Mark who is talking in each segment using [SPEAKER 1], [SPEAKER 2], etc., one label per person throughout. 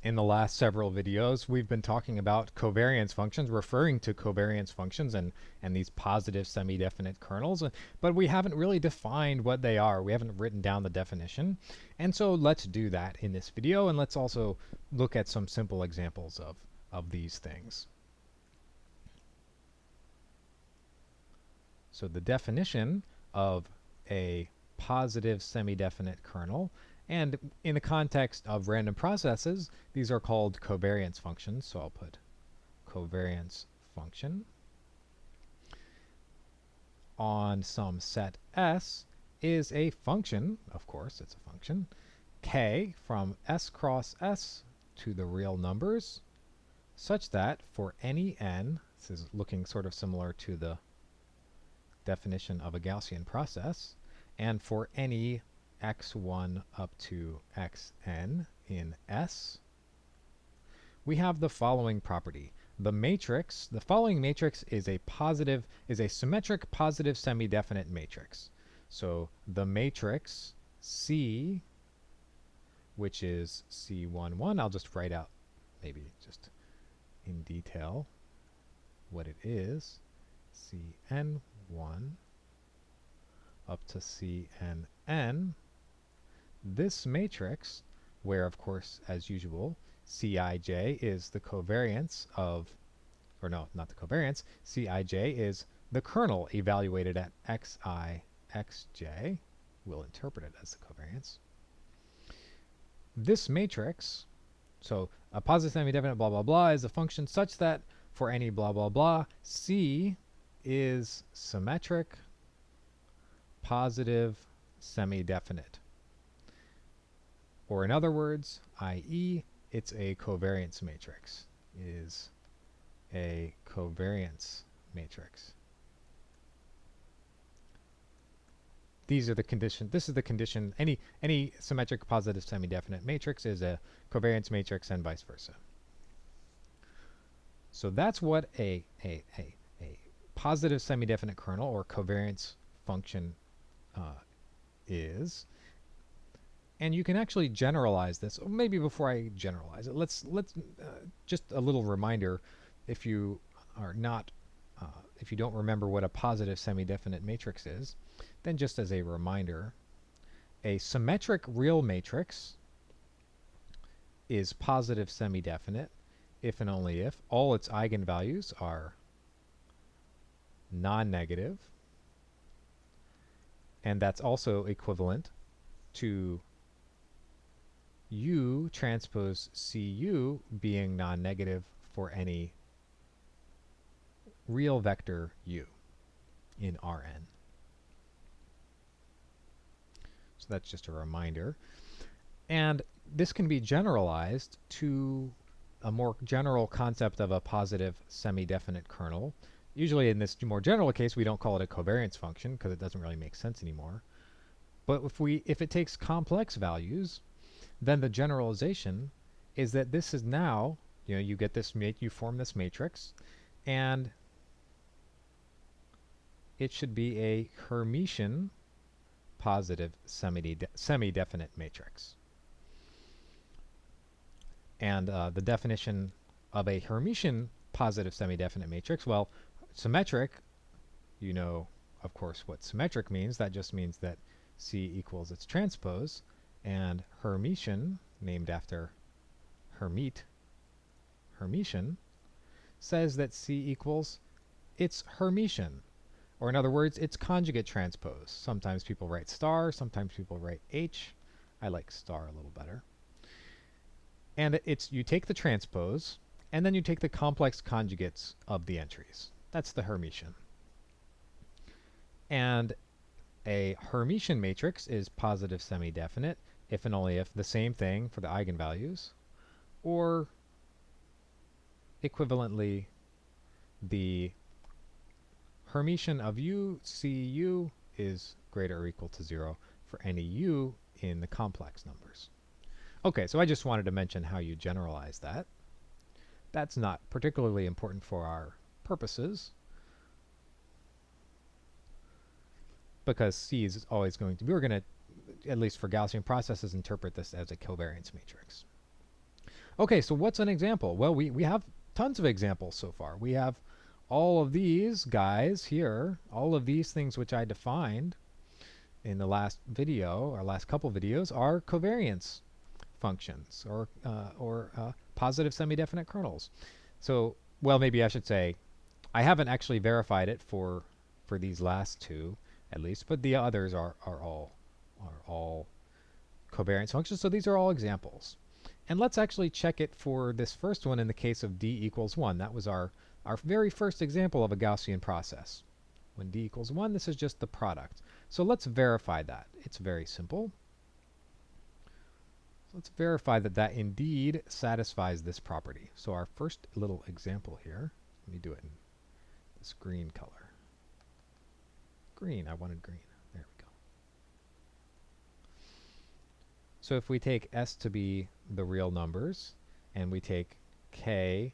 [SPEAKER 1] In the last several videos, we've been talking about covariance functions, referring to covariance functions and these positive semi-definite kernels, but we haven't really defined what they are. We haven't written down the definition. And so let's do that in this video, and let's also look at some simple examples of these things. So the definition of a positive semi-definite kernel, and in the context of random processes, these are called covariance functions. So I'll put covariance function on some set S is a function, of course it's a function, k from S cross S to the real numbers, such that for any n, this is looking sort of similar to the definition of a Gaussian process, and for any x1 up to xn in S, we have the following property. The following matrix is a symmetric positive semi-definite matrix. So the matrix C, which is C11, I'll just write out maybe just in detail what it is. Cn1 up to Cnn, this matrix, where of course as usual Cij is the covariance of, or no, not the covariance, Cij is the kernel evaluated at xi, xj, we'll interpret it as the covariance. This matrix, so a positive semi-definite blah blah blah, is a function such that for any blah blah blah, C is symmetric positive semi-definite. Or in other words, i.e., it's a covariance matrix. Is a covariance matrix. These are the condition. This is the condition. Any symmetric positive semi-definite matrix is a covariance matrix, and vice versa. So that's what a positive semi-definite kernel or covariance function is. And you can actually generalize this. Or maybe before I generalize it, let's just a little reminder, if you are not, if you don't remember what a positive semi-definite matrix is, then just as a reminder, a symmetric real matrix is positive semi-definite if and only if all its eigenvalues are non-negative, and that's also equivalent to U transpose Cu being non-negative for any real vector U in Rn. So that's just a reminder. And this can be generalized to a more general concept of a positive semi-definite kernel. Usually in this more general case, we don't call it a covariance function because it doesn't really make sense anymore. But if it takes complex values, then the generalization is that this is now, you get this, you form this matrix, and it should be a Hermitian positive semi-definite matrix. And the definition of a Hermitian positive semi-definite matrix, well, symmetric, you know, of course, what symmetric means. That just means that C equals its transpose. And Hermitian, named after Hermite, Hermitian, says that C equals its Hermitian, or in other words, its conjugate transpose. Sometimes people write star, sometimes people write H. I like star a little better. And you take the transpose, and then you take the complex conjugates of the entries. That's the Hermitian. And a Hermitian matrix is positive semi-definite if and only if the same thing for the eigenvalues, or equivalently the Hermitian of U, Cu, is greater or equal to 0 for any U in the complex numbers. Okay, so I just wanted to mention how you generalize that. That's not particularly important for our purposes, because C is always going to be, we're going to, at least for Gaussian processes, interpret this as a covariance matrix. Okay, so what's an example? Well, we have tons of examples so far. We have all of these guys here, all of these things which I defined in the last video, or last couple videos, are covariance functions, or positive semi-definite kernels. So, well, maybe I should say I haven't actually verified it for these last two, at least, but the others are all covariance functions. So these are all examples. And let's actually check it for this first one in the case of d equals 1. That was our very first example of a Gaussian process. When d equals 1, this is just the product. So let's verify that. It's very simple. Let's verify that that indeed satisfies this property. So our first little example here, let me do it in this green color. Green, I wanted green. There we go. So if we take s to be the real numbers, and we take k,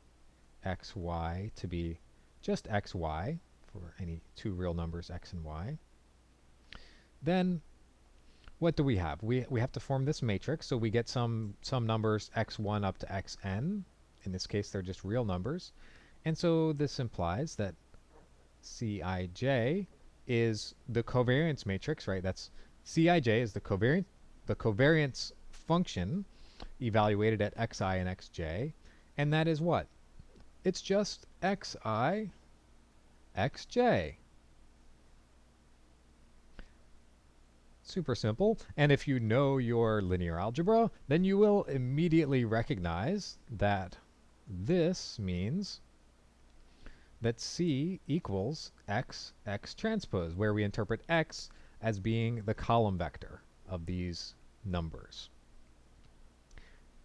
[SPEAKER 1] x, y to be just x, y, for any two real numbers, x and y, then what do we have? We have to form this matrix, so we get some numbers x1 up to xn. In this case, they're just real numbers. And so this implies that Cij is the covariance matrix, right? That's Cij is the covariance function evaluated at xi and xj, and that is what? It's just xi, xj. Super simple. And if you know your linear algebra, then you will immediately recognize that this means that C equals x transpose, where we interpret x as being the column vector of these numbers.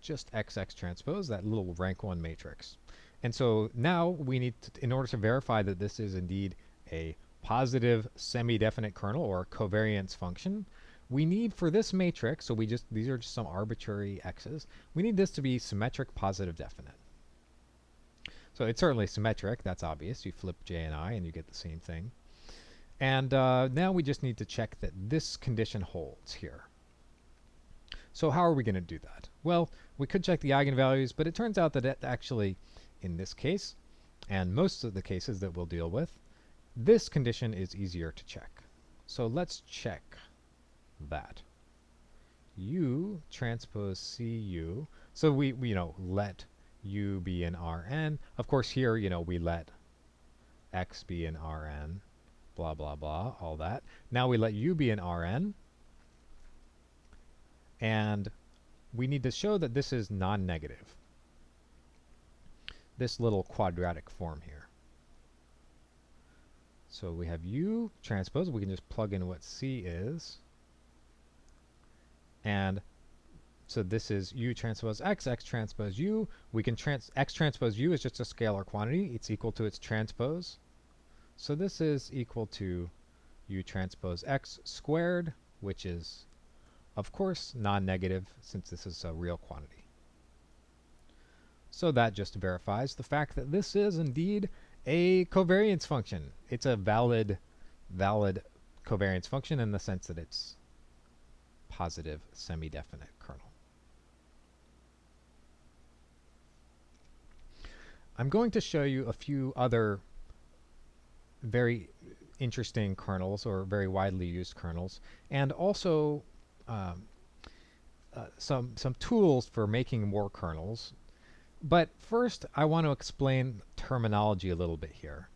[SPEAKER 1] Just x transpose, that little rank 1 matrix. And so now we need to, in order to verify that this is indeed a positive semi-definite kernel or covariance function, we need for this matrix, so these are just some arbitrary x's, we need this to be symmetric positive definite. So it's certainly symmetric, that's obvious. You flip j and I and you get the same thing. And now we just need to check that this condition holds here. So how are we going to do that? Well, we could check the eigenvalues, but it turns out that it actually, in this case, and most of the cases that we'll deal with, this condition is easier to check. So let's check that. U transpose Cu. So we let U be in Rn. Of course, here, we let X be in Rn, blah, blah, blah, all that. Now we let U be in Rn. And we need to show that this is non-negative. This little quadratic form here. So we have U transpose. We can just plug in what C is. And so this is U transpose X, X transpose U. We can X transpose U is just a scalar quantity. It's equal to its transpose. So this is equal to U transpose X squared, which is, of course, non-negative since this is a real quantity. So that just verifies the fact that this is indeed a covariance function. It's a valid covariance function in the sense that it's positive semi-definite kernel. I'm going to show you a few other very interesting kernels or very widely used kernels, and also some tools for making more kernels. But first, I want to explain terminology a little bit here.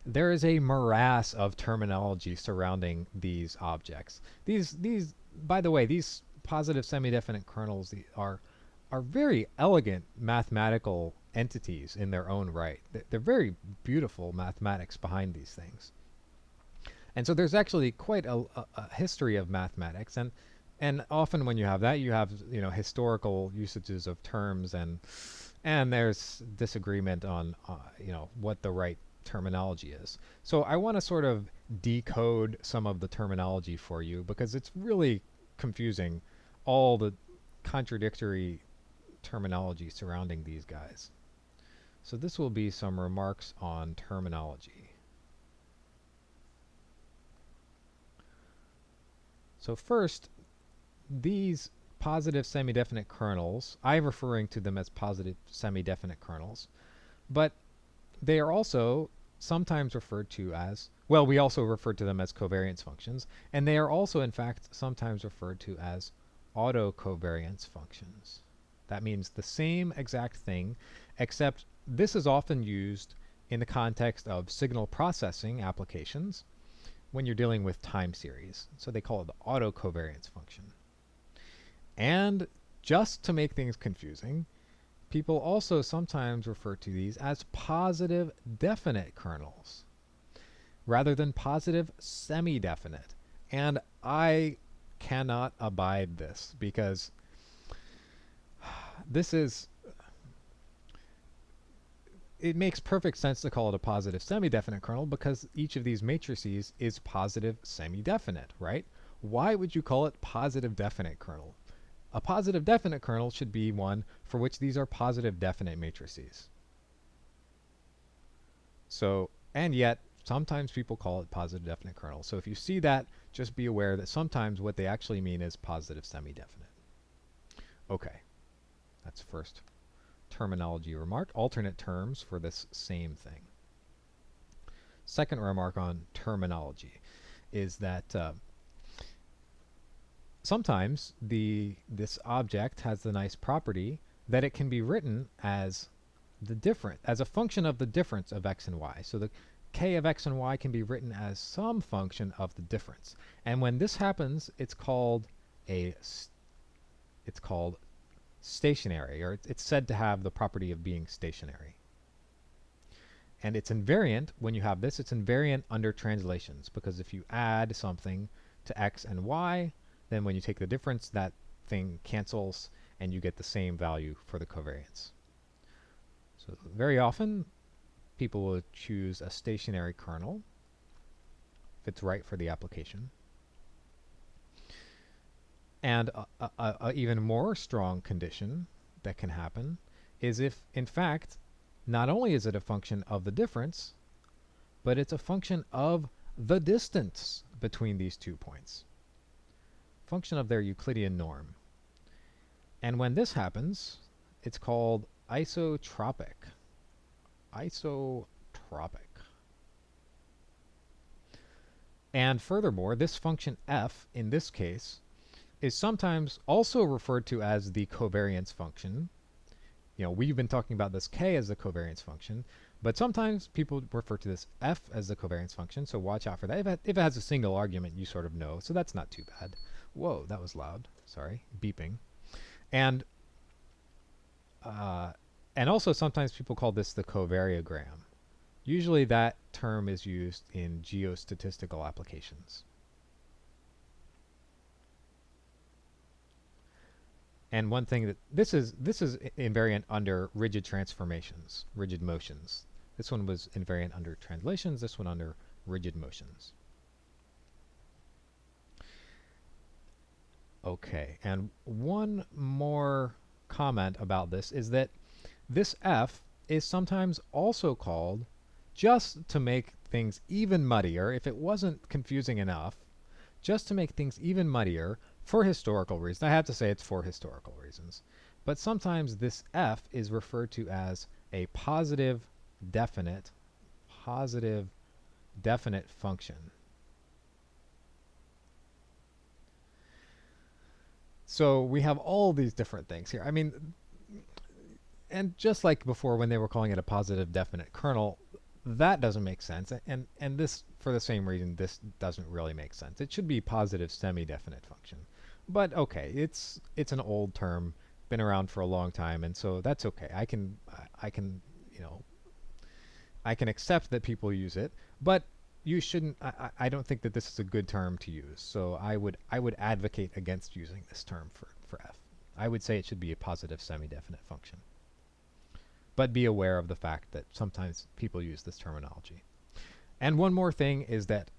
[SPEAKER 1] There is a morass of terminology surrounding these objects. By the way, these positive semi-definite kernels are very elegant mathematical entities in their own right. They're very beautiful mathematics behind these things. And so there's actually quite a history of mathematics, and often when you have that, you have historical usages of terms, and there's disagreement on what the right terminology is. So I want to sort of decode some of the terminology for you because it's really confusing, all the contradictory terminology surrounding these guys. So this will be some remarks on terminology. So first, these positive semidefinite kernels, I'm referring to them as positive semidefinite kernels, but they are also sometimes referred to as, well, we also refer to them as covariance functions, and they are also, in fact, sometimes referred to as autocovariance functions. That means the same exact thing, except this is often used in the context of signal processing applications when you're dealing with time series. So they call it the autocovariance function. And just to make things confusing, people also sometimes refer to these as positive definite kernels rather than positive semi-definite. And I cannot abide this because it makes perfect sense to call it a positive semi-definite kernel because each of these matrices is positive semi-definite, right? Why would you call it positive definite kernel? A positive definite kernel should be one for which these are positive definite matrices. So, and yet, sometimes people call it positive definite kernel. So if you see that, just be aware that sometimes what they actually mean is positive semi-definite. Okay, that's first terminology remark, alternate terms for this same thing. Second remark on terminology is that sometimes this object has the nice property that it can be written as a function of the difference of x and y. So the k of x and y can be written as some function of the difference. And when this happens, it's called stationary, or it's said to have the property of being stationary. And it's invariant when you have this. It's invariant under translations, because if you add something to x and y, then when you take the difference, that thing cancels and you get the same value for the covariance. So very often people will choose a stationary kernel if it's right for the application. And a even more strong condition that can happen is if, in fact, not only is it a function of the difference, but it's a function of the distance between these 2 points. Function of their Euclidean norm. And when this happens, it's called isotropic. Isotropic. And furthermore, this function f, in this case, is sometimes also referred to as the covariance function. You know, we've been talking about this k as the covariance function, but sometimes people refer to this f as the covariance function, so watch out for that. If it has a single argument, you sort of know, so that's not too bad. Whoa, that was loud. Sorry, beeping. And also sometimes people call this the covariogram. Usually that term is used in geostatistical applications. And one thing that this is invariant under rigid transformations, rigid motions. This one was invariant under translations, this one under rigid motions. Okay, and one more comment about this is that this f is sometimes also called, just to make things even muddier, if it wasn't confusing enough, just to make things even muddier, for historical reasons. I have to say it's for historical reasons. But sometimes this f is referred to as a positive definite function. So we have all these different things here. I mean, and just like before when they were calling it a positive definite kernel, that doesn't make sense. And this, for the same reason, this doesn't really make sense. It should be positive semi-definite function. But okay, it's an old term, been around for a long time, and so that's okay. I can accept that people use it, but you shouldn't. I don't think that this is a good term to use. So I would advocate against using this term for f. I would say it should be a positive semi-definite function. But be aware of the fact that sometimes people use this terminology. And one more thing is that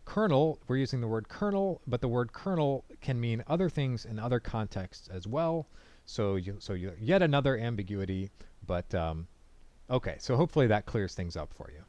[SPEAKER 1] kernel, we're using the word kernel, but the word kernel can mean other things in other contexts as well. So yet another ambiguity, but okay, so hopefully that clears things up for you.